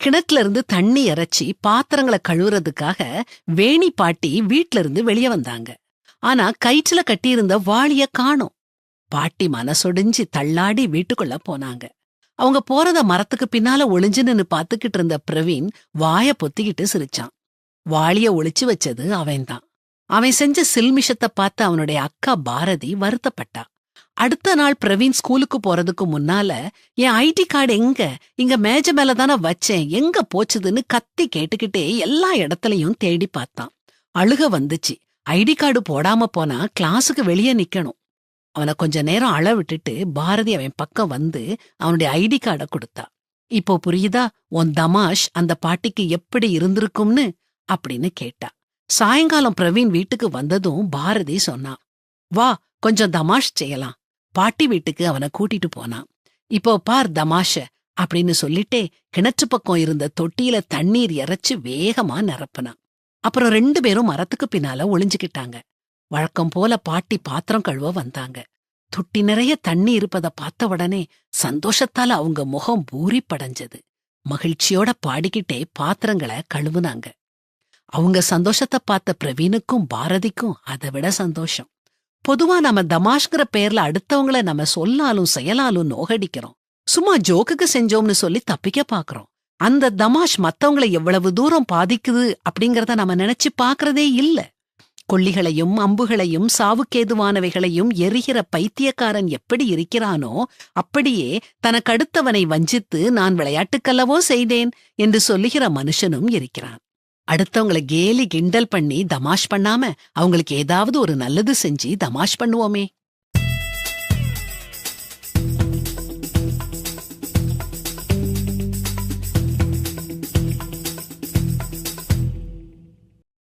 கிணத்துல இருந்து தண்ணி இறைச்சி பாத்திரங்களை கழுவுறதுக்காக வேணி பாட்டி வீட்ல இருந்து வெளியே வந்தாங்க. ஆனா கயிற்றுல கட்டியிருந்த வாளிய காணோம். பாட்டி மனசொடிஞ்சு தள்ளாடி வீட்டுக்குள்ள போனாங்க. அவங்க போறத மரத்துக்கு பின்னால ஒளிஞ்சு நின்னு பாத்துக்கிட்டு இருந்த பிரவீன் வாய பொத்திக்கிட்டு சிரிச்சான். வாளிய ஒளிச்சு வச்சது அவன்தான். அவன் செஞ்ச சில்மிஷத்தை பார்த்து அவனுடைய அக்கா பாரதி வருத்தப்பட்டா. அடுத்த நாள் பிரவீன் ஸ்கூலுக்கு போறதுக்கு முன்னால, என் ஐடி கார்டு எங்க, இங்க மேஜ மேலதானே வச்சேன், எங்க போச்சுதுன்னு கத்தி கேட்டுக்கிட்டே எல்லா இடத்துலயும் தேடி பார்த்தான். அழுக வந்துச்சு. ஐடி கார்டு போடாம போனா கிளாஸுக்கு வெளியே நிக்கணும். அவனை கொஞ்ச நேரம் அழ விட்டுட்டு பாரதி அவன் பக்கம் வந்து அவனுடைய ஐடி கார்டை கொடுத்தா. இப்போ புரியுதா உன் தமாஷ் அந்த பாட்டிக்கு எப்படி இருந்திருக்கும்னு அப்படின்னு கேட்டா. சாயங்காலம் பிரவீன் வீட்டுக்கு வந்ததும் பாரதி சொன்னான், வா கொஞ்சம் தமாஷ் செய்யலாம். பாட்டி வீட்டுக்கு அவனை கூட்டிட்டு போனான். இப்போ பார் தமாஷ அப்படின்னு சொல்லிட்டே கிணற்று பக்கம் இருந்த தொட்டியில தண்ணீர் இறைச்சு வேகமா நிரப்புனான். அப்புறம் 2 பேரும் மரத்துக்கு பின்னால ஒளிஞ்சுக்கிட்டாங்க. வழக்கம் போல பாட்டி பாத்திரம் கழுவ வந்தாங்க. தொட்டி நிறைய தண்ணி இருப்பத பார்த்த உடனே சந்தோஷத்தால அவங்க முகம் பூரி படைஞ்சது. மகிழ்ச்சியோட பாடிக்கிட்டே பாத்திரங்களை கழுவுனாங்க. அவங்க சந்தோஷத்தை பார்த்த பிரவீனுக்கும் பாரதிக்கும் அதை விட சந்தோஷம். பொதுவா நம்ம தமாஷ்ங்கிற பேர்ல அடுத்தவங்கள நம்ம சொல்லாலும் செயலாலும் நோகடிக்கிறோம். சும்மா ஜோக்குக்கு செஞ்சோம்னு சொல்லி தப்பிக்க பாக்குறோம். அந்த தமாஷ் மத்தவங்களை எவ்வளவு தூரம் பாதிக்குது அப்படிங்கறத நம்ம நினைச்சு பாக்குறதே இல்ல. கொள்ளிகளையும் அம்புகளையும் சாவுக்கேதுவானவைகளையும் எரிகிற பைத்தியக்காரன் எப்படி இருக்கிறானோ அப்படியே தனக்கடுத்தவனை வஞ்சித்து நான் விளையாட்டுக்கல்லவோ செய்தேன் என்று சொல்லுகிற மனுஷனும் இருக்கிறான். அடுத்தவங்களை கேலி கிண்டல் பண்ணி தமாஷ் பண்ணாம அவங்களுக்கு ஏதாவது ஒரு நல்லது செஞ்சு தமாஷ் பண்ணுவோமே.